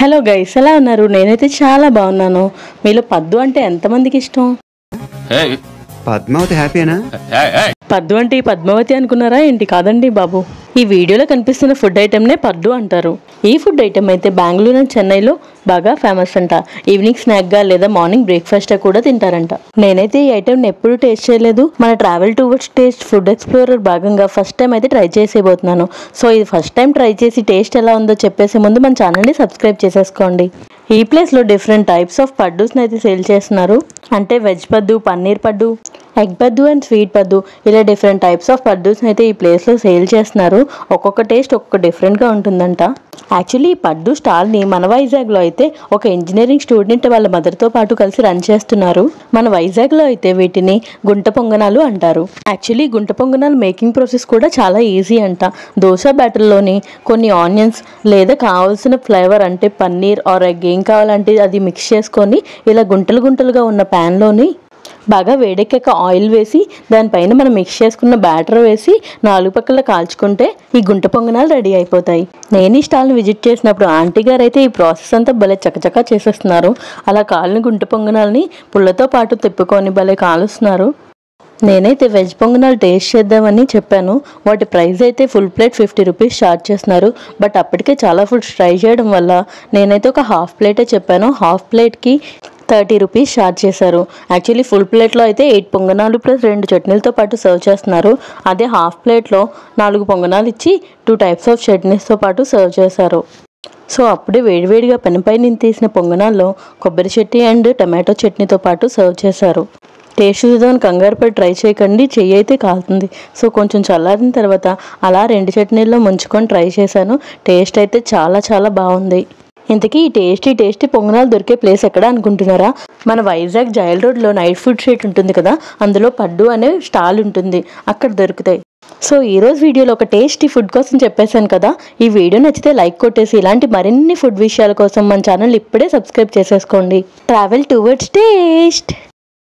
Hello guys, ఎలా ఉన్నారు? నేనైతే చాలా బాగున్నాను. మీలో పద్దు అంటే ఎంతమందికి ఇష్టం? పద్మావతి హ్యాపీనా? పద్దు అంటే ఈ పద్మావతి అనుకున్నారా ఏంటి? కాదండి బాబు, ఈ వీడియోలో కనిపిస్తున్న ఫుడ్ ఐటెంనే పద్దు అంటారు. ఈ ఫుడ్ ఐటెం అయితే బెంగళూరు అండ్ చెన్నైలో బాగా ఫేమస్ అంట. ఈవినింగ్ స్నాక్గా లేదా మార్నింగ్ బ్రేక్ఫాస్ట్గా కూడా తింటారంట. నేనైతే ఈ ఐటెంని ఎప్పుడూ టేస్ట్ చేయలేదు. మన travel towards taste food explorer భాగంగా ఫస్ట్ టైం అయితే ట్రై చేసేయబోతున్నాను. సో ఇది ఫస్ట్ టైం ట్రై చేసి టేస్ట్ ఎలా ఉందో చెప్పేసే ముందు మన ఛానల్ని సబ్స్క్రైబ్ చేసేసుకోండి. ఈ ప్లేస్లో డిఫరెంట్ టైప్స్ ఆఫ్ పడ్డూస్ని అయితే సేల్ చేస్తున్నారు. అంటే వెజ్ పద్దు, పన్నీర్ పద్దు, ఎగ్ పద్దు అండ్ స్వీట్ పద్దు, ఇలా డిఫరెంట్ టైప్స్ ఆఫ్ పడ్డూస్ని అయితే ఈ ప్లేస్లో సేల్ చేస్తున్నారు. ఒక్కొక్క టేస్ట్ ఒక్కొక్క డిఫరెంట్గా ఉంటుందంట. యాక్చువల్లీ ఈ పడ్డు స్టాల్ని మన వైజాగ్లో అయితే ఒక ఇంజనీరింగ్ స్టూడెంట్ వాళ్ళ మదర్తో పాటు కలిసి రన్ చేస్తున్నారు. మన వైజాగ్లో అయితే వీటిని గుంట పొంగనాలు అంటారు. యాక్చువల్లీ గుంట పొంగనాలు మేకింగ్ ప్రాసెస్ కూడా చాలా ఈజీ అంట. దోశ బ్యాటర్లోని కొన్ని ఆనియన్స్ లేదా కావాల్సిన ఫ్లేవర్ అంటే పన్నీర్ ఆర్ ఎగ్ ఏం కావాలంటే అది మిక్స్ చేసుకొని ఇలా గుంటలు గుంటలుగా ఉన్న ప్యాన్లోని బాగా వేడెక్కాక ఆయిల్ వేసి దానిపైన మనం మిక్స్ చేసుకున్న బ్యాటర్ వేసి 4 పక్కల కాల్చుకుంటే ఈ గుంట పొంగనాలు రెడీ అయిపోతాయి. నేను ఈ స్టాల్ని విజిట్ చేసినప్పుడు ఆంటీ గారు అయితే ఈ ప్రాసెస్ అంతా భలే చకచకా చేసేస్తున్నారు. అలా కాలిన గుంట పొంగనాలని పుల్లతో పాటు తిప్పుకొని భలే కాలుస్తున్నారు. నేనైతే వెజ్ పొంగనాలు టేస్ట్ చేద్దామని చెప్పాను. వాటి ప్రైస్ అయితే ఫుల్ ప్లేట్ 50 రూపీస్ ఛార్జ్ చేస్తున్నారు. బట్ అప్పటికే చాలా ఫుడ్స్ ట్రై చేయడం వల్ల నేనైతే ఒక హాఫ్ ప్లేటే చెప్పాను. హాఫ్ ప్లేట్కి 30 రూపీస్ ఛార్జ్ చేశారు. యాక్చువల్లీ ఫుల్ ప్లేట్లో అయితే 8 పొంగనాలు ప్లస్ 2 చట్నీలతో పాటు సర్వ్ చేస్తున్నారు. అదే హాఫ్ ప్లేట్లో 4 పొంగనాలు ఇచ్చి 2 టైప్స్ ఆఫ్ చట్నీస్తో పాటు సర్వ్ చేశారు. సో అప్పుడే వేడివేడిగా పెనపై నుంచి తీసిన పొంగనాల్లో కొబ్బరి చట్నీ అండ్ టమాటో చట్నీతో పాటు సర్వ్ చేశారు. టేస్ట్ చూద్దామని కంగారు పడి ట్రై చేయకండి, చెయ్యి అయితే కాలుతుంది. సో కొంచెం చల్లారిన తర్వాత అలా 2 చట్నీల్లో ముంచుకొని ట్రై చేశాను. టేస్ట్ అయితే చాలా చాలా బాగుంది. ఇంతకీ ఈ టేస్టీ పొంగనాలు దొరికే ప్లేస్ ఎక్కడ అనుకుంటున్నారా? మన వైజాగ్ జైల్ రోడ్లో నైట్ ఫుడ్ స్ట్రీట్ ఉంటుంది కదా, అందులో పడ్డు అనే స్టాల్ ఉంటుంది, అక్కడ దొరుకుతాయి. సో ఈరోజు వీడియోలో ఒక టేస్టీ ఫుడ్ కోసం చెప్పేశాను కదా. ఈ వీడియో నచ్చితే లైక్ కొట్టేసి ఇలాంటి మరిన్ని ఫుడ్ విషయాల కోసం మన ఛానల్ ఇప్పుడే సబ్స్క్రైబ్ చేసేసుకోండి. Travel towards taste.